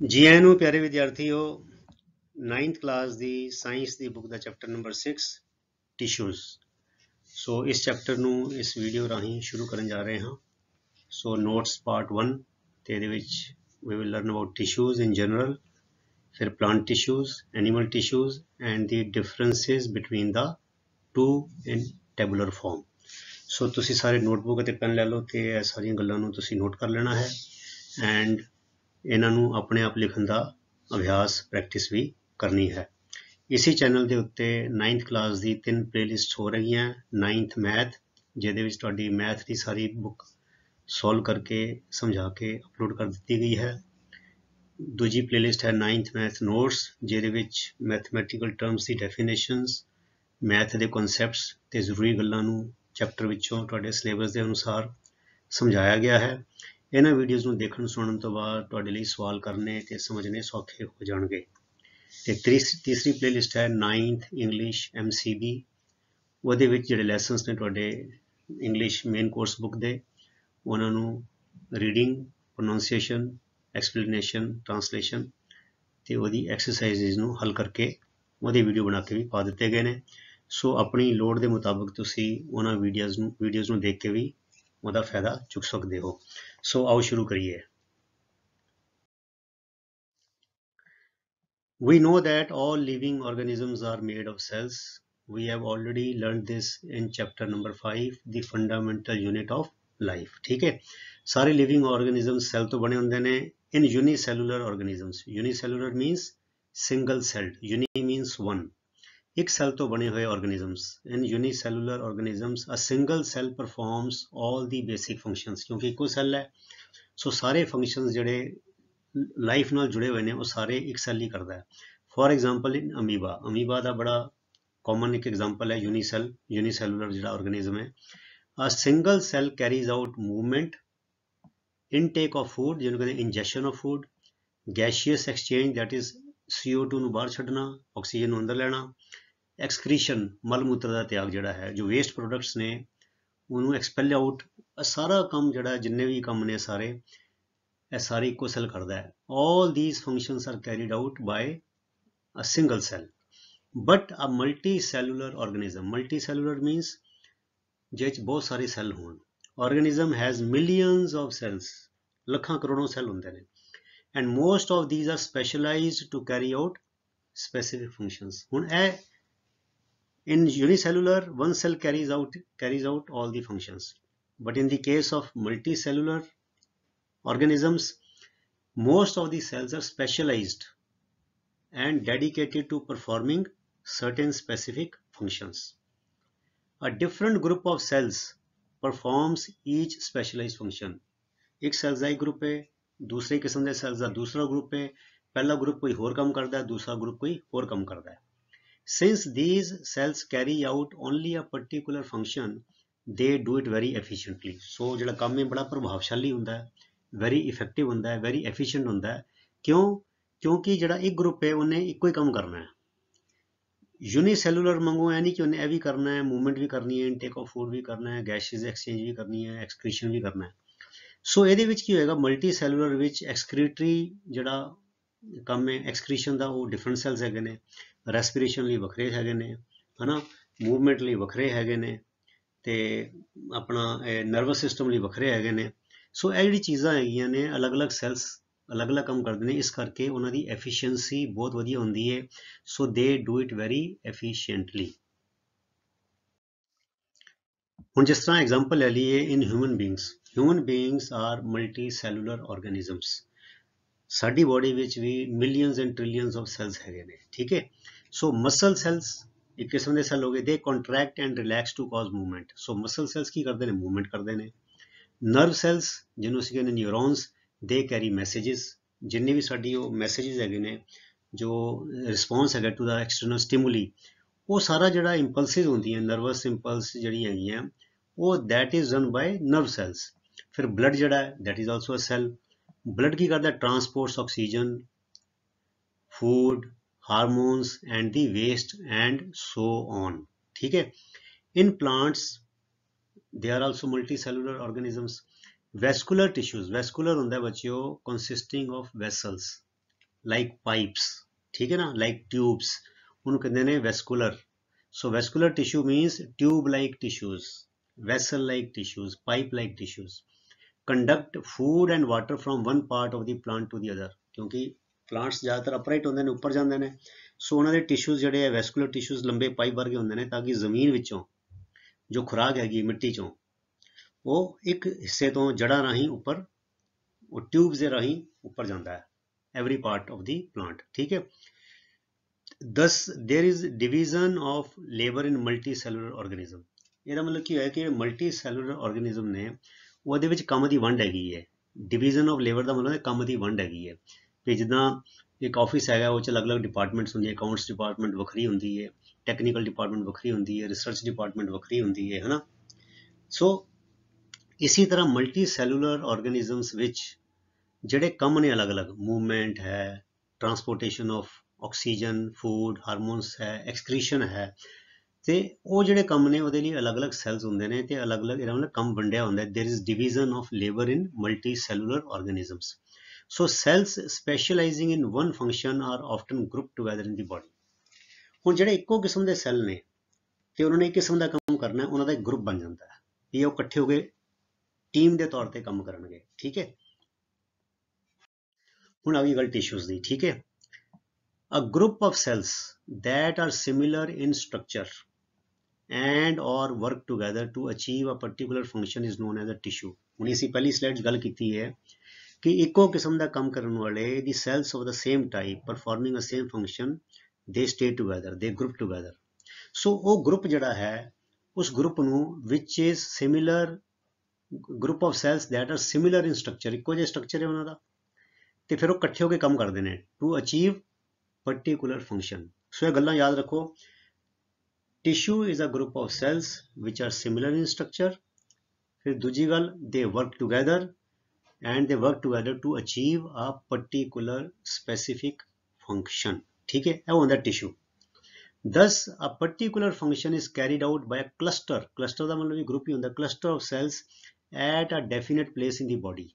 जी आए ਨੂੰ ਪਿਆਰੇ ਵਿਦਿਆਰਥੀਓ 9th ਕਲਾਸ ਦੀ ਸਾਇੰਸ ਦੀ ਬੁੱਕ ਦਾ ਚੈਪਟਰ ਨੰਬਰ 6 ਟਿਸ਼ੂਜ਼। ਸੋ ਇਸ ਚੈਪਟਰ ਨੂੰ ਇਸ ਵੀਡੀਓ ਰਾਹੀਂ ਸ਼ੁਰੂ ਕਰਨ ਜਾ ਰਹੇ ਹਾਂ। ਸੋ ਨੋਟਸ ਪਾਰਟ 1 ਤੇ ਇਹਦੇ ਵਿੱਚ we will learn about tissues in general, ਫਿਰ plant tissues, animal tissues and the differences between the two in tabular form। ਸੋ ਤੁਸੀਂ ਸਾਰੇ ਨੋਟਬੁੱਕ ਅਤੇ ਪੈਨ ਲੈ ਲਓ ਤੇ ਇਹ ਸਾਰੀਆਂ ਗੱਲਾਂ ਨੂੰ ਤੁਸੀਂ ਨੋਟ ਕਰ ਲੈਣਾ ਹੈ ਐਂਡ ਇਹਨਾਂ ਨੂੰ ਆਪਣੇ ਆਪ ਲਿਖਣ ਦਾ ਅਭਿਆਸ ਪ੍ਰੈਕਟਿਸ ਵੀ ਕਰਨੀ ਹੈ। ਇਸੇ ਚੈਨਲ ਦੇ ਉੱਤੇ 9th ਕਲਾਸ ਦੀ 3 ਪਲੇਲਿਸਟ ਹੋ ਰਹੀਆਂ। 9th ਮੈਥ, ਜਿਹਦੇ ਵਿੱਚ ਤੁਹਾਡੀ ਮੈਥ ਦੀ ਸਾਰੀ ਬੁੱਕ ਸੋਲਵ ਕਰਕੇ ਸਮਝਾ ਕੇ ਅਪਲੋਡ ਕਰ ਦਿੱਤੀ ਗਈ ਹੈ। ਦੂਜੀ ਪਲੇਲਿਸਟ ਹੈ 9th ਮੈਥ ਨੋਟਸ, ਜਿਹਦੇ ਵਿੱਚ ਮੈਥਮੈਟੀਕਲ ਟਰਮਸ ਦੀ ਡੈਫੀਨੇਸ਼ਨਸ, ਮੈਥ ਦੇ ਕਨਸੈਪਟਸ ਤੇ ਜ਼ਰੂਰੀ ਗੱਲਾਂ ਨੂੰ ਚੈਪਟਰ ਵਿੱਚੋਂ ਤੁਹਾਡੇ ਸਿਲੇਬਸ ਦੇ ਅਨੁਸਾਰ ਸਮਝਾਇਆ ਗਿਆ ਹੈ। ਇਹਨਾਂ ਵੀਡੀਓਜ਼ ਨੂੰ ਦੇਖਣ ਸੁਣਨ ਤੋਂ ਬਾਅਦ ਤੁਹਾਡੇ ਲਈ ਸਵਾਲ ਕਰਨੇ ਤੇ ਸਮਝਣੇ ਸੌਖੇ ਹੋ ਜਾਣਗੇ। ਤੇ ਤੀਸਰੀ ਪਲੇਲਿਸਟ ਹੈ 9th ਇੰਗਲਿਸ਼ MCB, ਉਹਦੇ ਵਿੱਚ ਜਿਹੜੇ ਲੈਸਨਸ ਨੇ ਤੁਹਾਡੇ ਇੰਗਲਿਸ਼ ਮੇਨ ਕੋਰਸ ਬੁੱਕ ਦੇ, ਉਹਨਾਂ ਨੂੰ ਰੀਡਿੰਗ, ਪ੍ਰੋਨਾਂਸੀਏਸ਼ਨ, ਐਕਸਪਲੇਨੇਸ਼ਨ, ਟ੍ਰਾਂਸਲੇਸ਼ਨ ਤੇ ਉਹਦੀ ਐਕਸਰਸਾਈਜ਼ਜ਼ ਨੂੰ ਹੱਲ ਕਰਕੇ ਉਹਦੇ ਵੀਡੀਓ ਬਣਾ ਕੇ ਵੀ ਪਾ ਦਿੱਤੇ ਗਏ ਨੇ। ਸੋ ਆਪਣੀ ਲੋੜ ਦੇ ਮੁਤਾਬਕ ਤੁਸੀਂ ਉਹਨਾਂ ਵੀਡੀਓਜ਼ ਨੂੰ ਦੇਖ ਕੇ ਵੀ ਉਹਦਾ ਫਾਇਦਾ ਚੁੱਕ ਸਕਦੇ ਹੋ। ਸੋ ਆਓ ਸ਼ੁਰੂ ਕਰੀਏ। We know that all living organisms are made of cells. We have already learned this in chapter number 5, the fundamental unit of life. ठीक है, सारे living organisms cell तो बने होंगे ने। In unicellular organisms, unicellular means single celled, uni means one, एक cell तो बने हुए organisms। In unicellular organisms a single cell performs all the basic functions, क्योंकि इको सेल है सो सारे फंक्शंस ਜਿਹੜੇ ਲਾਈਫ ਨਾਲ ਜੁੜੇ ਹੋਏ ਨੇ ਉਹ ਸਾਰੇ ਇੱਕ ਸੈੱਲ ਹੀ ਕਰਦਾ ਹੈ। ਫॉर एग्जांपल ਇਨ ਅਮੀਬਾ ਦਾ ਬੜਾ ਕਾਮਨ ਇੱਕ ਐਗਜ਼ਾਮਪਲ ਹੈ ਯੂਨੀਸੈਲੂਲਰ ਜਿਹੜਾ ਆਰਗੇਨਿਜ਼ਮ ਹੈ। A single cell carries out movement, intake of food ਜਿਹਨੂੰ ਕਹਿੰਦੇ ingestion of food, gaseous exchange that is CO2 ਨੂੰ ਬਾਹਰ ਛੱਡਣਾ, ਆਕਸੀਜਨ ਨੂੰ ਅੰਦਰ ਲੈਣਾ, ਐਕਸਕ੍ਰੀਸ਼ਨ ਮਲ ਮੂਤਰ ਦਾ ਤਿਆਗ ਜਿਹੜਾ ਹੈ, ਜੋ ਵੇਸਟ ਪ੍ਰੋਡਕਟਸ ਨੇ ਉਹਨੂੰ ਐਕਸਪੈਲ ਆਊਟ, ਸਾਰਾ ਕੰਮ ਜਿਹੜਾ ਜਿੰਨੇ ਵੀ ਕੰਮ ਨੇ ਸਾਰੇ ਇਹ ਸਾਰੀ ਇੱਕੋ ਸੈੱਲ ਕਰਦਾ ਹੈ। all these functions are carried out by a single cell, but a multicellular organism, multicellular means ਜਿਹਦੇ ਚ ਬਹੁਤ ਸਾਰੇ ਸੈੱਲ ਹੋਣ। organism has millions of cells, ਲੱਖਾਂ ਕਰੋੜਾਂ ਸੈੱਲ ਹੁੰਦੇ ਨੇ and most of these are specialized to carry out specific functions। ਹੁਣ ਇਹ in unicellular one cell carries out all the functions, but in the case of multicellular organisms most of the cells are specialized and dedicated to performing certain specific functions। A different group of cells performs each specialized function। एक sales का एक group है, दूसरे किस्म के sales का दूसरा group है, पहला ग्रुप कोई होर काम करता है, दूसरा ग्रुप कोई होर काम करता है। Since these cells carry out only a particular function, they do it very efficiently। So ਜਿਹੜਾ ਕੰਮ ਹੈ ਬੜਾ ਪ੍ਰਭਾਵਸ਼ਾਲੀ ਹੁੰਦਾ ਹੈ, ਵੈਰੀ ਇਫੈਕਟਿਵ ਹੁੰਦਾ ਹੈ, ਵੈਰੀ ਐਫੀਸ਼ੀਐਂਟ ਹੁੰਦਾ ਹੈ। ਕਿਉਂ? ਕਿਉਂਕਿ ਜਿਹੜਾ ਇੱਕ ਗਰੁੱਪ ਹੈ ਉਹਨੇ ਇੱਕੋ ਹੀ ਕੰਮ ਕਰਨਾ ਹੈ। ਯੂਨੀਸੈਲੂਲਰ ਮੰਗੋ ਐ ਨਹੀਂ ਕਿ ਉਹਨੇ ਇਹ ਵੀ ਕਰਨਾ ਹੈ, ਮੂਵਮੈਂਟ ਵੀ ਕਰਨੀ ਹੈ, ਇਨਟੇਕ ਆਫ ਫੂਡ ਵੀ ਕਰਨਾ ਹੈ, ਗੈਸਿਸ ਐਕਸਚੇਂਜ ਵੀ ਕਰਨੀ ਹੈ, ਐਕਸਕ੍ਰੀਸ਼ਨ ਵੀ ਕਰਨਾ ਹੈ। ਸੋ ਇਹਦੇ ਵਿੱਚ ਕੀ ਹੋਏਗਾ, ਮਲਟੀ ਸੈਲੂਲਰ ਵਿੱਚ ਐਕਸਕ੍ਰੀਟਰੀ ਜਿਹੜਾ ਕੰਮ ਹੈ ਐਕਸਕ੍ਰੀਸ਼ਨ ਦਾ ਉਹ ਡਿਫਰੈਂਟ ਸੈਲਸ ਹੈਗੇ ਨੇ, ਰੈਸਪੀਰੇਸ਼ਨ ਲਈ ਵੱਖਰੇ ਹੈਗੇ ਨੇ, ਹਨਾ, ਮੂਵਮੈਂਟ ਲਈ ਵੱਖਰੇ ਹੈਗੇ ਨੇ ਤੇ ਆਪਣਾ ਨਰਵਸ ਸਿਸਟਮ ਲਈ ਵੱਖਰੇ ਹੈਗੇ ਨੇ। ਸੋ ਇਹ ਜਿਹੜੀ ਚੀਜ਼ਾਂ ਹੈਗੀਆਂ ਨੇ ਅਲੱਗ-ਅਲੱਗ ਸੈਲਸ ਅਲੱਗ-ਅਲੱਗ ਕੰਮ ਕਰਦੇ ਨੇ, ਇਸ ਕਰਕੇ ਉਹਨਾਂ ਦੀ ਐਫੀਸ਼ੀਐਂਸੀ ਬਹੁਤ ਵਧੀਆ ਹੁੰਦੀ ਹੈ। ਸੋ ਦੇ ਡੂ ਇਟ ਵੈਰੀ ਐਫੀਸ਼ੀਐਂਟਲੀ। ਹੁਣ ਜਿਸ ਤਰ੍ਹਾਂ ਐਗਜ਼ਾਮਪਲ ਲੈ ਲਈਏ in human beings are multicellular organisms. ਸਾਡੀ ਬੋਡੀ ਵਿੱਚ ਵੀ millions and trillions of cells ਹੈਗੇ ਨੇ, ਠੀਕ ਹੈ। ਸੋ ਮਸਲ ਸੈਲਸ ਇੱਕ ਕਿਸਮ ਦੇ ਸੈੱਲ ਹੋ ਗਏ, they contract and relax to cause movement. So muscle cells ਕੀ ਕਰਦੇ ਨੇ, ਮੂਵਮੈਂਟ ਕਰਦੇ ਨੇ। ਨਰਵ ਸੈਲਸ ਜਿਹਨੂੰ ਅਸੀਂ ਕਹਿੰਦੇ ਨਿਊਰੋਨਸ, ਦੇ ਕੈਰੀ ਮੈਸੇजेस, ਜਿੰਨੇ ਵੀ ਸਾਡੀ ਉਹ ਮੈਸੇजेस ਹੈਗੇ ਨੇ ਜੋ ਰਿਸਪੌਂਸ ਹੈਗਾ ਟੂ ਦਾ ਐਕਸਟਰਨਲ ਸਟਿਮੂਲੀ, ਉਹ ਸਾਰਾ ਜਿਹੜਾ ਇੰਪਲਸਿਸ ਹੁੰਦੀਆਂ ਨਰਵਸ ਇੰਪਲਸ ਜਿਹੜੀ ਹੈਗੀਆਂ ਉਹ that is run by nerve cells. ਫਿਰ ਬਲੱਡ ਜਿਹੜਾ ਹੈ that is also a cell. Blood ਕੀ ਕਰਦਾ, transports oxygen, food, hormones and the waste and so on, ਠੀਕ ਹੈ। In plants they are also multicellular organisms। vascular tissues, vascular ਹੁੰਦਾ ਬੱਚਿਓ consisting of vessels, like pipes, ਠੀਕ ਹੈ ਨਾ, like tubes, ਉਹਨੂੰ ਕਹਿੰਦੇ ਨੇ vascular. So vascular tissue means tube like tissues, vessel like tissues, pipe like tissues, conduct food and water from one part of the plant to the other. ਕਿਉਂਕਿ plants ਜ਼ਿਆਦਾਤਰ upright ਹੁੰਦੇ ਨੇ, ਉੱਪਰ ਜਾਂਦੇ ਨੇ, ਸੋ ਉਹਨਾਂ ਦੇ ਟਿਸ਼ੂਜ਼ ਜਿਹੜੇ ਹੈ ਵੈਸਕੂਲਰ ਟਿਸ਼ੂਜ਼ ਲੰਬੇ ਪਾਈਪ ਵਰਗੇ ਹੁੰਦੇ ਨੇ, ਤਾਂ ਕਿ ਜ਼ਮੀਨ ਵਿੱਚੋਂ ਜੋ ਖੁਰਾਕ ਹੈਗੀ ਮਿੱਟੀ ਚੋਂ, ਉਹ ਇੱਕ ਹਿੱਸੇ ਤੋਂ ਜੜ੍ਹਾਂ ਰਾਹੀਂ ਉੱਪਰ, ਉਹ ਟਿਊਬਸ ਦੇ ਰਾਹੀਂ ਉੱਪਰ ਜਾਂਦਾ ਹੈ, every part of the plant, ठीक है। Thus there is division of labor in multicellular organism। ਇਹਦਾ ਮਤਲਬ ਕੀ ਹੋਇਆ ਕਿ ਮਲਟੀ ਸੈਲੂਲਰ ਆਰਗੇਨਿਜ਼ਮ ਨੇ ਉਹਦੇ ਵਿੱਚ ਕੰਮ ਦੀ ਵੰਡ ਹੈਗੀ ਹੈ। ਡਿਵੀਜ਼ਨ ਆਫ ਲੇਬਰ ਦਾ ਮਤਲਬ ਹੈ ਕੰਮ ਦੀ ਵੰਡ ਹੈਗੀ ਹੈ, ਕਿ ਜਿੱਦਾਂ ਇੱਕ ਆਫਿਸ ਹੈਗਾ, ਉਹ 'ਚ ਅਲੱਗ-ਅਲੱਗ ਡਿਪਾਰਟਮੈਂਟਸ ਹੁੰਦੀਆਂ, ਅਕਾਊਂਟਸ ਡਿਪਾਰਟਮੈਂਟ ਵੱਖਰੀ ਹੁੰਦੀ ਹੈ, ਟੈਕਨੀਕਲ ਡਿਪਾਰਟਮੈਂਟ ਵੱਖਰੀ ਹੁੰਦੀ ਹੈ, ਰਿਸਰਚ ਡਿਪਾਰਟਮੈਂਟ ਵੱਖਰੀ ਹੁੰਦੀ ਹੈ, ਹੈ ਨਾ। ਸੋ ਇਸੀ ਤਰ੍ਹਾਂ ਮਲਟੀ ਸੈਲੂਲਰ ਆਰਗੇਨਿਜ਼ਮਸ ਵਿੱਚ ਜਿਹੜੇ ਕੰਮ ਨੇ ਅਲੱਗ-ਅਲੱਗ, ਮੂਵਮੈਂਟ ਹੈ, transportation of oxygen, food, hormones ਹੈ, ਐਕਸਕ੍ਰੀਸ਼ਨ ਹੈ, ਤੇ ਉਹ ਜਿਹੜੇ ਕੰਮ ਨੇ ਉਹਦੇ ਲਈ ਅਲੱਗ-ਅਲੱਗ ਸੈਲਸ ਹੁੰਦੇ ਨੇ ਤੇ ਅਲੱਗ-ਅਲੱਗ ਇਹਦਾ ਮਤਲਬ ਕੰਮ ਵੰਡਿਆ ਹੁੰਦਾ ਹੈ। There is division of labour in multicellular organisms. So cells specialising in one function are often group together in the body. ਹੁਣ ਜਿਹੜੇ ਇੱਕੋ ਕਿਸਮ ਦੇ ਸੈੱਲ ਨੇ ਤੇ ਉਹਨਾਂ ਨੇ ਇੱਕ ਕਿਸਮ ਦਾ ਕੰਮ ਕਰਨਾ, ਉਹਨਾਂ ਦਾ ਇੱਕ ਗਰੁੱਪ ਬਣ ਜਾਂਦਾ ਹੈ, ਇਹ ਉਹ ਇਕੱਠੇ ਹੋ ਕੇ ਟੀਮ ਦੇ ਤੌਰ ਤੇ ਕੰਮ ਕਰਨਗੇ, ਠੀਕ ਹੈ। ਹੁਣ ਆ ਗਈ ਗੱਲ ਟਿਸ਼ੂਜ਼ ਦੀ, ਠੀਕ ਹੈ। A group of cells that are similar in structure and or work together to achieve a particular function is known as a tissue। ਹੁਣ ਅਸੀਂ ਪਹਿਲੀ ਸਲਾਈਡ 'ਚ ਗੱਲ ਕੀਤੀ ਹੈ ਕਿ ਇੱਕੋ ਕਿਸਮ ਦਾ ਕੰਮ ਕਰਨ ਵਾਲੇ the cells of the same type performing the same function they stay together, they group together। ਸੋ ਉਹ ਗਰੁੱਪ ਜਿਹੜਾ ਹੈ, ਉਸ ਗਰੁੱਪ ਨੂੰ which is similar group of cells that are similar in structure, ਇੱਕੋ ਜਿਹਾ ਸਟਰਕਚਰ ਹੈ ਉਹਨਾਂ ਦਾ, ਤੇ ਫਿਰ ਉਹ ਇਕੱਠੇ ਹੋ ਕੇ ਕੰਮ ਕਰਦੇ ਨੇ to achieve particular function। ਸੋ ਇਹ ਗੱਲਾਂ ਯਾਦ ਰੱਖੋ। Tissue is a group of cells which are similar in structure। फिर दूजी गल, they work together and they work together to achieve a particular specific function, ठीक है, ਇਹ ਹੁੰਦਾ tissue। Thus a particular function is carried out by a cluster। cluster ਦਾ ਮਤਲਬ ਵੀ group ਹੀ ਹੁੰਦਾ, cluster of cells at a definite place in the body।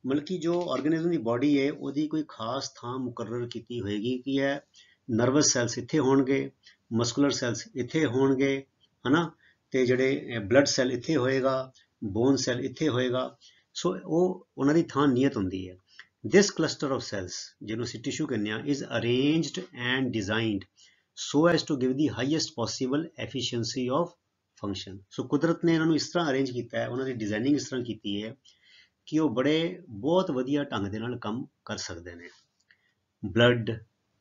ਮਤਲਬ ਕਿ ਜੋ organism ਦੀ body ਹੈ ਉਹਦੀ ਕੋਈ ਖਾਸ ਥਾਂ ਮੁਕਰਰ ਕੀਤੀ ਹੋਏਗੀ ਕਿ ਇਹ ਨਰਵਸ ਸੈਲਸ ਇੱਥੇ ਹੋਣਗੇ, ਮਸਕੂਲਰ ਸੈਲਸ ਇੱਥੇ ਹੋਣਗੇ, ਹਨਾ, ਤੇ ਜਿਹੜੇ ਬਲੱਡ ਸੈੱਲ ਇੱਥੇ ਹੋਏਗਾ, ਬੋਨ ਸੈੱਲ ਇੱਥੇ ਹੋਏਗਾ। ਸੋ ਉਹ ਉਹਨਾਂ ਦੀ ਥਾਂ ਨਿਯਤ ਹੁੰਦੀ ਹੈ। ਦਿਸ ਕਲਸਟਰ ਆਫ ਸੈਲਸ, ਜਿਹਨੂੰ ਅਸੀਂ ਟਿਸ਼ੂ ਕਹਿੰਦੇ ਹਾਂ, is arranged and designed so as to give the highest possible efficiency of function. So ਕੁਦਰਤ ਨੇ ਇਹਨਾਂ ਨੂੰ ਇਸ ਤਰ੍ਹਾਂ ਅਰੇਂਜ ਕੀਤਾ ਹੈ, ਉਹਨਾਂ ਦੀ ਡਿਜ਼ਾਈਨਿੰਗ ਇਸ ਤਰ੍ਹਾਂ ਕੀਤੀ ਹੈ ਕਿ ਉਹ ਬਹੁਤ ਵਧੀਆ ਢੰਗ ਦੇ ਨਾਲ ਕੰਮ ਕਰ ਸਕਦੇ ਨੇ। Blood,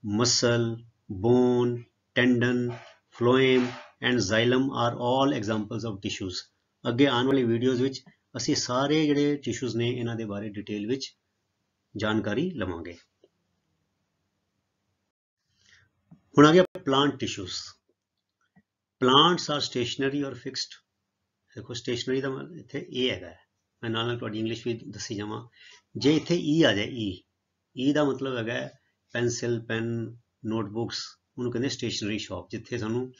muscle, bone, tendon, phloem and xylem are all examples of tissues. ਅੱਗੇ ਆਉਣ ਵਾਲੀ ਵੀਡੀਓਜ਼ ਵਿੱਚ ਅਸੀਂ ਸਾਰੇ ਜਿਹੜੇ ਟਿਸ਼ੂਜ਼ ਨੇ ਇਹਨਾਂ ਦੇ ਬਾਰੇ ਡਿਟੇਲ ਵਿੱਚ ਜਾਣਕਾਰੀ ਲਵਾਂਗੇ। ਹੁਣ ਆ ਗਿਆ plant tissues. Plants are stationary or fixed. ਦੇਖੋ ਸਟੇਸ਼ਨਰੀ ਦਾ ਇੱਥੇ ਇਹ ਹੈਗਾ, ਮੈਂ ਨਾਲ ਨਾਲ ਤੁਹਾਡੀ ਇੰਗਲਿਸ਼ ਵੀ ਦੱਸੀ ਜਾਵਾਂ। ਜੇ ਇੱਥੇ ਈ ਆ ਜਾਏ, ਈ ਦਾ ਮਤਲਬ ਹੈਗਾ ਪੈਨਸਿਲ, ਪੈਨ, ਨੋਟਬੁੱਕਸ, ਉਹਨੂੰ ਕਹਿੰਦੇ ਸਟੇਸ਼ਨਰੀ ਸ਼ਾਪ, ਜਿੱਥੇ ਸਾਨੂੰ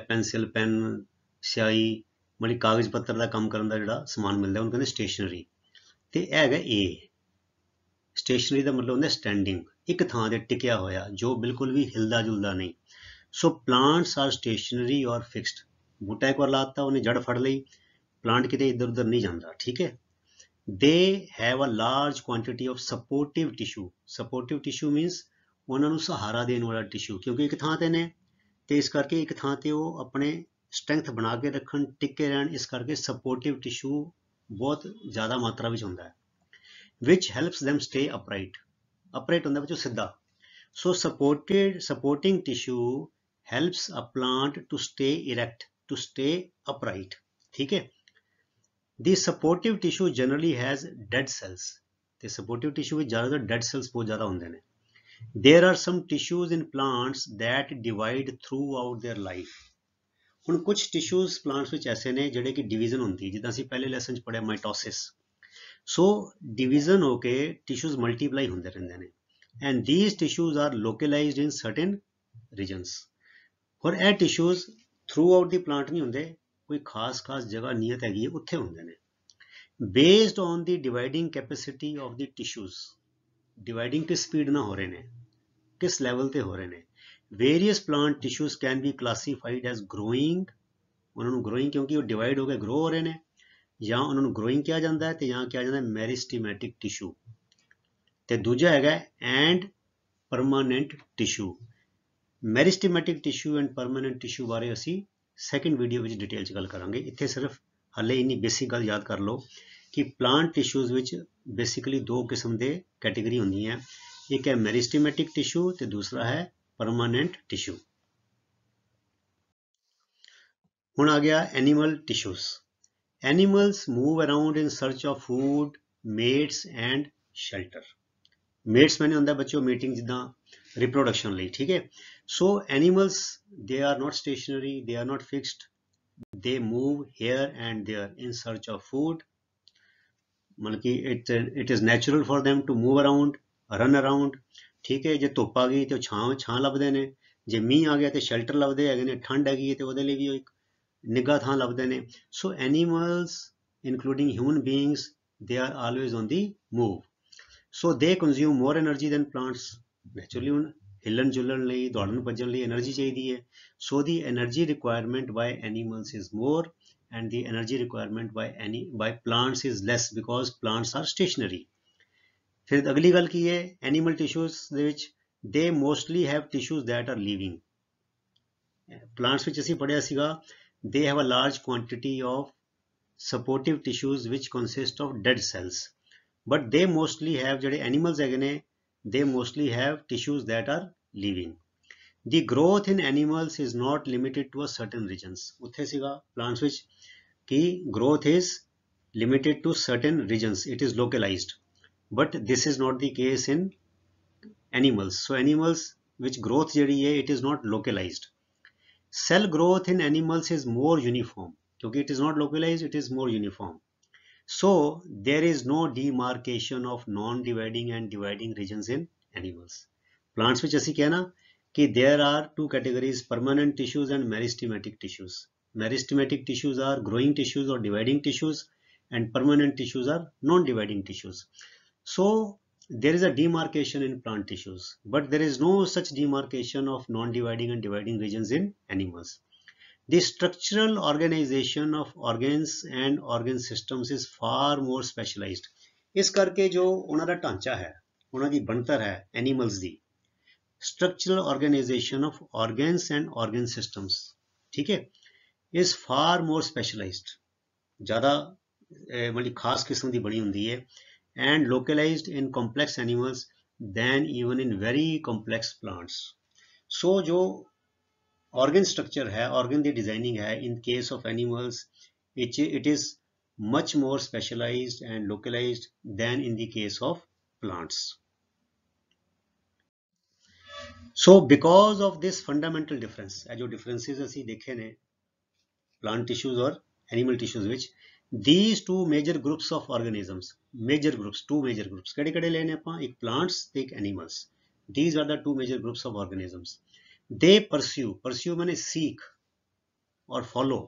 ਪੈਨਸਿਲ, ਪੈਨ, ਸਿਆਹੀ, ਮਤਲਬ ਕਾਗਜ਼ ਪੱਤਰ ਦਾ ਕੰਮ ਕਰਨ ਦਾ ਜਿਹੜਾ ਸਮਾਨ ਮਿਲਦਾ ਉਹਨੂੰ ਕਹਿੰਦੇ ਸਟੇਸ਼ਨਰੀ। ਤੇ ਇਹ ਹੈਗਾ ਏ। ਸਟੇਸ਼ਨਰੀ ਦਾ ਮਤਲਬ ਹੁੰਦਾ ਸਟੈਂਡਿੰਗ, ਇੱਕ ਥਾਂ ਤੇ ਟਿਕਿਆ ਹੋਇਆ, ਜੋ ਬਿਲਕੁਲ ਵੀ ਹਿਲਦਾ ਜੁਲਦਾ ਨਹੀਂ। ਸੋ plants are stationary or fixed. ਬੂਟਾ ਇੱਕ ਵਾਰ ਲਾਤਾ, ਉਹਨੇ ਜੜ ਫੜ ਲਈ, ਪਲਾਂਟ ਕਿਤੇ ਇੱਧਰ ਉੱਧਰ ਨਹੀਂ ਜਾਂਦਾ, ਠੀਕ ਹੈ। They have a large quantity of supportive tissue. Supportive tissue means ਉਹਨਾਂ ਨੂੰ ਸਹਾਰਾ ਦੇਣ ਵਾਲਾ ਟਿਸ਼ੂ, ਕਿਉਂਕਿ ਇੱਕ ਥਾਂ ਤੇ ਨੇ ਤੇ ਇਸ ਕਰਕੇ ਇੱਕ ਥਾਂ ਤੇ ਉਹ ਆਪਣੇ ਸਟਰੈਂਥ ਬਣਾ ਕੇ ਰੱਖਣ, ਟਿੱਕੇ ਰਹਿਣ, ਇਸ ਕਰਕੇ ਸਪੋਰਟਿਵ ਟਿਸ਼ੂ ਬਹੁਤ ਜ਼ਿਆਦਾ ਮਾਤਰਾ ਵਿੱਚ ਹੁੰਦਾ ਹੈ। ਵਿਚ helps them stay upright। upright ਹੁੰਦਾ ਵਿੱਚੋਂ ਸਿੱਧਾ। ਸੋ supporting tissue helps a plant to stay erect, to stay upright, ਠੀਕ ਹੈ। The supportive tissue generally has dead cells। ਤੇ supportive tissue ਵਿੱਚ ਜ਼ਿਆਦਾਤਰ dead cells ਬਹੁਤ ਜ਼ਿਆਦਾ ਹੁੰਦੇ ਨੇ। There are some tissues in plants that divide throughout their life। ਹੁਣ ਕੁਝ tissues plants ਵਿੱਚ ਐਸੇ ਨੇ ਜਿਹੜੇ ਕਿ division ਹੁੰਦੀ, ਜਿੱਦਾਂ ਅਸੀਂ ਪਹਿਲੇ ਲੈਸਨ 'ਚ ਪੜ੍ਹਿਆ mitosis। ਸੋ division ਹੋ ਕੇ tissues multiply ਹੁੰਦੇ ਰਹਿੰਦੇ ਨੇ and these tissues are localized in certain regions। ਹੋਰ ਇਹ tissues throughout the plant ਨਹੀਂ ਹੁੰਦੇ, ਕੋਈ ਖਾਸ ਜਗ੍ਹਾ ਨਿਯਤ ਹੈਗੀ ਹੈ ਉੱਥੇ ਹੁੰਦੇ ਨੇ। Based on the dividing capacity of the tissues। dividing ਕਿਸ ਸਪੀਡ ਨਾਲ ਹੋ ਰਹੇ ਨੇ, किस लैवल ते हो रहे ने। Various plant tissues can be classified as growing, उन्होंने ग्रोइंग क्योंकि वो डिवाइड हो गए ग्रो हो रहे ने, या उन्होंने ग्रोइंग किया जाता है, तो यहाँ किया जाता है मेरिस्टेमेटिक टिश्यू, ते दूजा है and permanent tissue. Meristematic tissue and permanent tissue बारे असी सैकेंड वीडियो में डिटेल च गल करांगे। इत्थे सिर्फ हले इन्नी बेसिक गल याद कर लो कि प्लांट टिश्यूज विच बेसिकली दो किस्म के कैटेगरी होंदी है, एक है मेरिस्टेमेटिक टिश्यू ते दूसरा है परमानेंट टिश्यू। हुण आ गया animal tissues. Animals move around in search of food, mates and shelter. Mates मैंने होंदा बच्चों मीटिंग जिदा रिप्रोडक्शन ਲਈ, ठीक है। So animals they are not stationary, they are not fixed, they move here and there in search of food, मतलब कि it is natural for them to move around, run around, ठीक है। जे धुप आ गई तो छां लभदे ने, जे मींह आ गया तो शेल्टर लभदे हैगे ने, ठंड हैगी है तो ਉਹਦੇ ਲਈ ਵੀ ਇੱਕ ਨਿੱਘਾ ਥਾਂ ਲੱਭਦੇ ਨੇ। So animals including human beings, they are always on the move, so they consume more energy than plants naturally। ਹੁਣ ਹਿੱਲਣ ਜੁਲਣ ਲਈ, ਦੌੜਨ ਭੱਜਣ ਲਈ એનર્ਜੀ ਚਾਹੀਦੀ ਹੈ। So the energy requirement by animals is more and the energy requirement by plants is less because plants are stationary। फिर अगली गल की है एनिमल टिश्यूज ਦੇ ਵਿੱਚ they mostly have tissues that are living। plants ਵਿੱਚ ਅਸੀਂ ਪੜਿਆ ਸੀਗਾ they have a large quantity of supportive tissues which consist of dead cells, but they mostly have ਜਿਹੜੇ animals ਹੈਗੇ ਨੇ they mostly have tissues that are living। The growth in animals is not limited to a certain regions। ਉੱਥੇ ਸੀਗਾ plants ਵਿੱਚ कि growth is limited to certain regions, it is localized, but this is not the case in animals। So animals which growth ਜਿਹੜੀ है it is not localized। Cell growth in animals is more uniform क्योंकि it is not localized, it is more uniform। So there is no demarcation of non-dividing and dividing regions in animals। Plants which ਅਸੀਂ कहना कि there are two categories, permanent tissues and meristematic tissues। Meristematic tissues are growing tissues or dividing tissues and permanent tissues are non-dividing tissues। So there is a demarcation in plant tissues, but there is no such demarcation of non-dividing and dividing regions in animals। The structural organization of organs and organ systems is far more specialized। इस करके जो उन्होंने ढांचा है, उन्होंने बनतर है animals the, structural organization of organs and organ systems, ठीक है, is far more specialized, ज़्यादा मतलब खास किस्म की बनी होंगी है and localized in complex animals than even in very complex plants। So जो organ structure है, organ की designing है in case of animals it is much more specialized and localized than in the case of plants। So because of this fundamental difference, जो differences ਅਸੀਂ ਦੇਖੇ ਨੇ plant tissues और animal tissues ਵਿੱਚ, these two major groups of organisms, major groups, two major groups ਕਿਹੜੇ ਕਿਹੜੇ ਲੈਣੇ ਆਪਾਂ, ਇੱਕ plants ਤੇ ਇੱਕ animals, these are the two major groups of organisms। they pursue माने seek और follow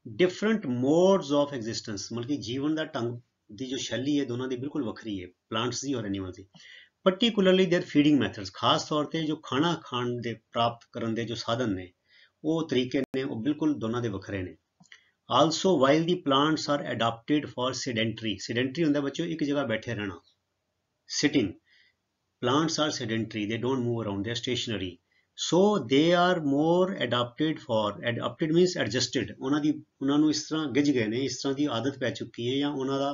different modes of existence, मतलब कि जीवन ਦਾ ਢੰਗ ਦੀ जो शैली है दोनों ਦੀ बिल्कुल ਵੱਖਰੀ है plants ਦੀ और animals the. particularly their feeding methods, खास तौर ਤੇ जो खाना खाण ਦੇ ਪ੍ਰਾਪਤ ਕਰਨ ਦੇ जो ਸਾਧਨ ਨੇ ਉਹ ਤਰੀਕੇ ਨੇ ਉਹ ਬਿਲਕੁਲ ਦੋਨਾਂ ਦੇ ਵੱਖਰੇ ਨੇ। also while the plants are adapted for sedentary ਹੁੰਦਾ ਬੱਚਿਓ ਇੱਕ ਜਗ੍ਹਾ ਬੈਠੇ ਰਹਿਣਾ, sitting, plants are sedentary, they don't move around, they are stationary। so they are more adapted means adjusted, ਉਹਨਾਂ ਨੂੰ ਇਸ ਤਰ੍ਹਾਂ ਗਿੱਝ ਗਏ ਨੇ, ਇਸ ਤਰ੍ਹਾਂ ਦੀ ਆਦਤ ਪੈ ਚੁੱਕੀ ਹੈ ਜਾਂ ਉਹਨਾਂ ਦਾ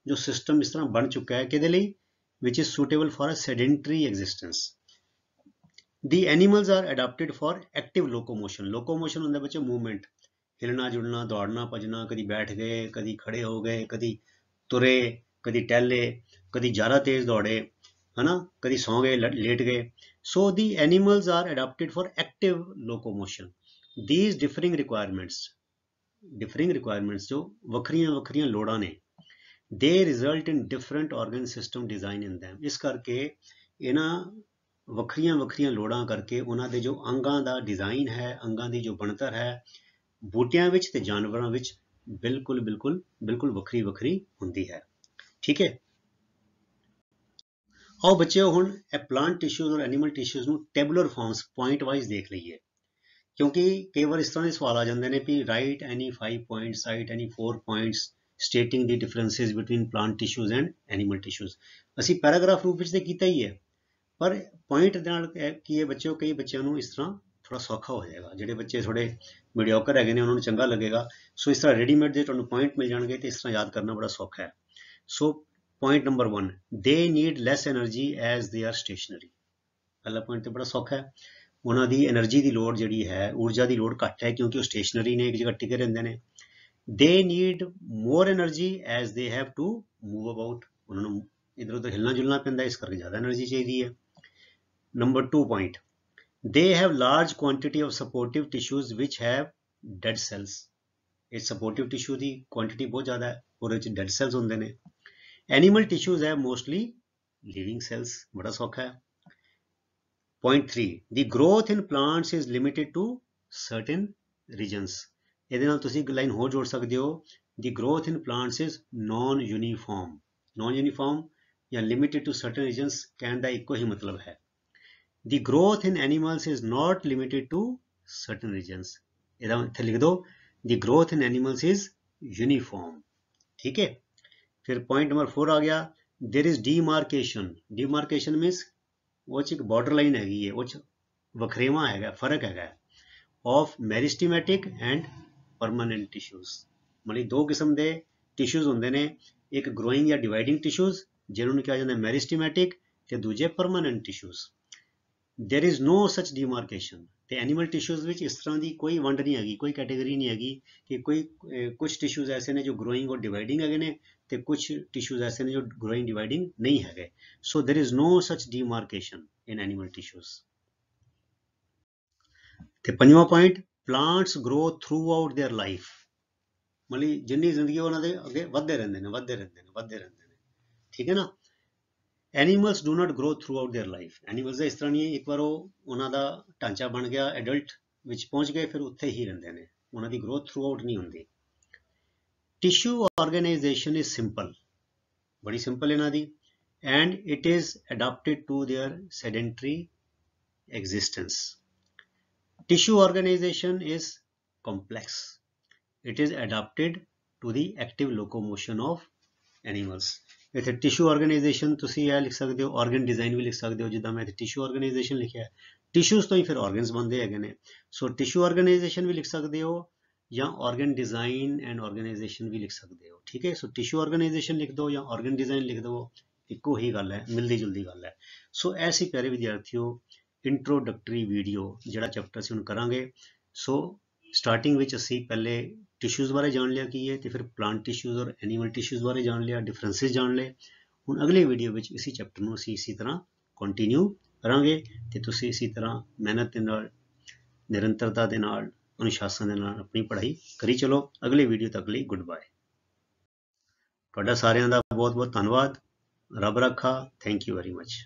ਜੋ ਸਿਸਟਮ ਇਸ ਤਰ੍ਹਾਂ ਬਣ ਚੁੱਕਾ ਹੈ ਕਿਹਦੇ ਲਈ, which is suitable for a sedentary existence। the animals are adapted for active locomotion ਹੁੰਦਾ ਬੱਚੇ मूवमेंट, हिलना जुलना, दौड़ना भजना, कभी बैठ गए, कभी खड़े हो गए, कभी तुरे, कभी टहले, कभी ज़्यादा तेज दौड़े, है ना, कभी सौ गए, लेट गए। so the animals are adapted for active locomotion। these differing requirements जो ਵੱਖਰੀਆਂ ਲੋੜਾਂ ਨੇ they result in different organ system design in them। ਇਸ ਕਰਕੇ ਇਹਨਾਂ ਵੱਖਰੀਆਂ ਲੋੜਾਂ ਕਰਕੇ ਉਹਨਾਂ ਦੇ ਜੋ ਅੰਗਾਂ ਦਾ ਡਿਜ਼ਾਈਨ ਹੈ, ਅੰਗਾਂ ਦੀ ਜੋ ਬਣਤਰ ਹੈ ਬੂਟਿਆਂ ਵਿੱਚ ਤੇ ਜਾਨਵਰਾਂ ਵਿੱਚ ਬਿਲਕੁਲ ਵੱਖਰੀ ਹੁੰਦੀ ਹੈ, ਠੀਕ ਹੈ। आओ बच्चों हुण ਇਹ ਪਲਾਂਟ ਟਿਸ਼ੂਜ਼ ਔਰ ਐਨੀਮਲ ਟਿਸ਼ੂਜ਼ ਨੂੰ ਟੈਬੂਲਰ ਫਾਰਮਸ ਪੁਆਇੰਟ ਵਾਈਜ਼ ਦੇਖ ਲਈਏ, ਕਿਉਂਕਿ ਕਈ ਵਾਰ ਇਸ ਤਰ੍ਹਾਂ ਦੇ ਸਵਾਲ ਆ ਜਾਂਦੇ ਨੇ ਵੀ right any 5 points, right any 4 points stating the differences between plant tissues and animal tissues. ਅਸੀਂ ਪੈਰਾਗ੍ਰਾਫ ਰੂਪ ਵਿੱਚ ਤੇ ਕੀਤਾ ਹੀ ਹੈ, ਪਰ ਪੁਆਇੰਟ ਦੇ ਨਾਲ ਕੀ ਹੈ ਬੱਚਿਓ, ਕਈ ਬੱਚਿਆਂ ਨੂੰ ਇਸ ਤਰ੍ਹਾਂ ਥੋੜਾ ਸੌਖਾ ਹੋ ਜਾਏਗਾ। ਜਿਹੜੇ ਬੱਚੇ ਥੋੜੇ ਮੀਡੀਓਕਰ ਹੈਗੇ ਨੇ ਉਹਨਾਂ ਨੂੰ ਚੰਗਾ ਲੱਗੇਗਾ। ਸੋ ਇਸ ਤਰ੍ਹਾਂ ਰੈਡੀਮੇਡ ਜੇ ਤੁਹਾਨੂੰ ਪੁਆਇੰਟ ਮਿਲ ਜਾਣਗੇ ਤੇ ਇਸ ਤਰ੍ਹਾਂ ਯਾਦ ਕਰਨਾ ਬੜਾ ਸੌਖਾ ਹੈ। ਸੋ point number 1, they need less energy as they are stationary. ਪਹਿਲਾ ਪੁਆਇੰਟ ਤੇ ਬੜਾ ਸੌਖਾ ਹੈ, ਉਹਨਾਂ ਦੀ એનર્ਜੀ ਦੀ ਲੋੜ ਜਿਹੜੀ ਹੈ, ਊਰਜਾ ਦੀ ਲੋੜ ਘੱਟ ਹੈ ਕਿਉਂਕਿ ਉਹ ਸਟੇਸ਼ਨਰੀ ਨੇ, ਇੱਕ ਜਗ੍ਹਾ ਟਿਕੇ ਰਹਿੰਦੇ ਨੇ। They need more energy as they have to move about, ਉਹਨਾਂ ਨੂੰ ਇੱਧਰ ਉੱਧਰ ਹਿਲਣਾ ਜੁਲਣਾ ਪੈਂਦਾ, ਇਸ ਕਰਕੇ ਜ਼ਿਆਦਾ એનર્ਜੀ ਚਾਹੀਦੀ ਹੈ। Number 2 point, they have large quantity of supportive tissues which have dead cells। ਇਹ supportive tissue ਦੀ quantity ਬਹੁਤ ਜ਼ਿਆਦਾ ਹੈ, ਉਹਦੇ ਵਿੱਚ dead cells ਹੁੰਦੇ ਨੇ। animal tissues have mostly living cells, ਬੜਾ ਸੌਖਾ ਹੈ। Point 3, the growth in plants is limited to certain regions। ਇਹਦੇ ਨਾਲ ਤੁਸੀਂ ਇੱਕ ਲਾਈਨ ਹੋਰ ਜੋੜ ਸਕਦੇ ਹੋ, the growth in plants is non-uniform। non-uniform ਜਾਂ limited to certain regions ਕਹਿਣ ਦਾ ਇੱਕੋ ਹੀ ਮਤਲਬ ਹੈ। The growth in animals is not limited to certain regions। ਇਹਦਾ ਇੱਥੇ ਲਿਖ ਦੋ, the growth in animals is uniform। ਠੀਕ ਹੈ। ਫਿਰ point number 4 ਆ ਗਿਆ, there is demarcation। demarcation means ਉਹ 'ਚ ਇੱਕ border line ਹੈਗੀ ਹੈ, ਉਹ 'ਚ ਵਖਰੇਵਾਂ ਹੈਗਾ, ਫਰਕ ਹੈਗਾ of meristematic and permanent tissues। ਮਤਲਬ ਦੋ ਕਿਸਮ ਦੇ ਟਿਸ਼ੂਜ਼ ਹੁੰਦੇ ਨੇ, ਇੱਕ growing ਜਾਂ dividing tissues ਜਿਹਨਾਂ ਨੂੰ ਕਿਹਾ ਜਾਂਦਾ meristematic ਤੇ ਦੂਜੇ permanent tissues। there is no such demarcation। ਤੇ ਐਨੀਮਲ ਟਿਸ਼ੂਜ਼ ਵਿੱਚ ਇਸ ਤਰ੍ਹਾਂ ਦੀ ਕੋਈ ਵੰਡ ਨਹੀਂ ਹੈਗੀ, ਕੋਈ ਕੈਟੇਗਰੀ ਨਹੀਂ ਹੈਗੀ ਕਿ ਕੁਝ ਟਿਸ਼ੂਜ਼ ਐਸੇ ਨੇ ਜੋ ਗਰੋਇੰਗ ਔਰ ਡਿਵਾਈਡਿੰਗ ਹੈਗੇ ਨੇ ਤੇ ਕੁਝ ਟਿਸ਼ੂਜ਼ ਐਸੇ ਨੇ ਜੋ ਗਰੋਇੰਗ ਡਿਵਾਈਡਿੰਗ ਨਹੀਂ ਹੈਗੇ। ਸੋ there is no such demarcation in animal tissues। ਤੇ ਪੰਜਵਾਂ point, plants grow throughout their life। ਮਤਲਬ ਜਿੰਨੀ ਜ਼ਿੰਦਗੀ ਉਹਨਾਂ ਦੇ ਅੱਗੇ ਵੱਧਦੇ ਰਹਿੰਦੇ ਨੇ, ਵੱਧਦੇ ਰਹਿੰਦੇ ਨੇ, ਵੱਧਦੇ ਰਹਿੰਦੇ ਨੇ, ਠੀਕ ਹੈ ਨਾ। Animals do not grow throughout their life. Animals ਦਾ ਇਸ ਤਰ੍ਹਾਂ ਨਹੀਂ ਹੈ, ਇੱਕ ਵਾਰ ਉਹ ਉਹਨਾਂ ਦਾ ਢਾਂਚਾ ਬਣ ਗਿਆ, ਐਡਲਟ ਵਿੱਚ ਪਹੁੰਚ ਗਏ, ਫਿਰ ਉੱਥੇ ਹੀ ਰਹਿੰਦੇ ਨੇ, ਉਹਨਾਂ ਦੀ ਗਰੋਥ ਥਰੂ ਆਊਟ ਨਹੀਂ ਹੁੰਦੀ। ਟਿਸ਼ੂ ਆਰਗੇਨਾਈਜੇਸ਼ਨ ਇਜ਼ ਸਿੰਪਲ, ਬੜੀ ਸਿੰਪਲ ਇਹਨਾਂ ਦੀ, and it is adapted to their sedentary existence. Tissue organisation is complex, it is adapted to the active locomotion of animals. ਇੱਥੇ ਟਿਸ਼ੂ ਆਰਗੇਨਾਈਜੇਸ਼ਨ ਤੁਸੀਂ ਇਹ ਲਿਖ ਸਕਦੇ ਹੋ, ਆਰਗਨ ਡਿਜ਼ਾਈਨ ਵੀ ਲਿਖ ਸਕਦੇ ਹੋ, ਜਿੱਦਾਂ ਮੈਂ ਇੱਥੇ ਟਿਸ਼ੂ ਆਰਗੇਨਾਈਜੇਸ਼ਨ ਲਿਖਿਆ ਹੈ, ਟਿਸ਼ੂਜ਼ ਤੋਂ ਹੀ ਫਿਰ ਆਰਗਨਸ ਬਣਦੇ ਹੈਗੇ ਨੇ। ਸੋ ਟਿਸ਼ੂ ਆਰਗੇਨਾਈਜੇਸ਼ਨ ਵੀ ਲਿਖ ਸਕਦੇ ਹੋ ਜਾਂ ਆਰਗਨ ਡਿਜ਼ਾਈਨ ਐਂਡ ਆਰਗੇਨਾਈਜੇਸ਼ਨ ਵੀ ਲਿਖ ਸਕਦੇ ਹੋ, ਠੀਕ ਹੈ। ਸੋ ਟਿਸ਼ੂ ਆਰਗੇਨਾਈਜੇਸ਼ਨ ਲਿਖ ਦਿਓ ਜਾਂ ਆਰਗਨ ਡਿਜ਼ਾਈਨ ਲਿਖ ਦਿਓ, ਇੱਕੋ ਹੀ ਗੱਲ ਹੈ, ਮਿਲਦੀ ਜੁਲਦੀ ਗੱਲ ਹੈ। ਸੋ ਐਸੀ ਪਿਆਰੇ ਵਿਦਿਆਰਥੀਓ, ਇੰਟਰੋਡਕਟਰੀ ਵੀਡੀਓ ਜਿਹੜਾ ਚੈਪਟਰ ਅਸੀਂ ਹੁਣ ਕਰਾਂਗੇ। ਸੋ ਸਟਾਰਟਿੰਗ ਵਿੱਚ ਅਸੀਂ ਪਹਿਲੇ ਟਿਸ਼ੂਜ਼ ਬਾਰੇ ਜਾਣ ਲਿਆ ਕੀ ਹੈ, ਤੇ ਫਿਰ ਪਲਾਂਟ ਟਿਸ਼ੂਜ਼ ਔਰ ਐਨੀਮਲ ਟਿਸ਼ੂਜ਼ ਬਾਰੇ ਜਾਣ ਲਿਆ, ਡਿਫਰੈਂਸਿਸ ਜਾਣ ਲਏ। ਹੁਣ ਅਗਲੇ ਵੀਡੀਓ ਵਿੱਚ ਇਸੇ ਚੈਪਟਰ ਨੂੰ ਅਸੀਂ ਇਸੇ ਤਰ੍ਹਾਂ ਕੰਟੀਨਿਊ ਕਰਾਂਗੇ ਤੇ ਤੁਸੀਂ ਇਸੇ ਤਰ੍ਹਾਂ ਮਿਹਨਤ ਦੇ ਨਾਲ, ਨਿਰੰਤਰਤਾ ਦੇ ਨਾਲ, ਅਨੁਸ਼ਾਸਨ ਦੇ ਨਾਲ ਆਪਣੀ ਪੜ੍ਹਾਈ ਕਰੀ ਚਲੋ। ਅਗਲੇ ਵੀਡੀਓ ਤੱਕ ਲਈ ਗੁੱਡ ਬਾਏ। ਤੁਹਾਡਾ ਸਾਰਿਆਂ ਦਾ ਬਹੁਤ ਬਹੁਤ ਧੰਨਵਾਦ। ਰੱਬ ਰੱਖਾ। Thank you very much.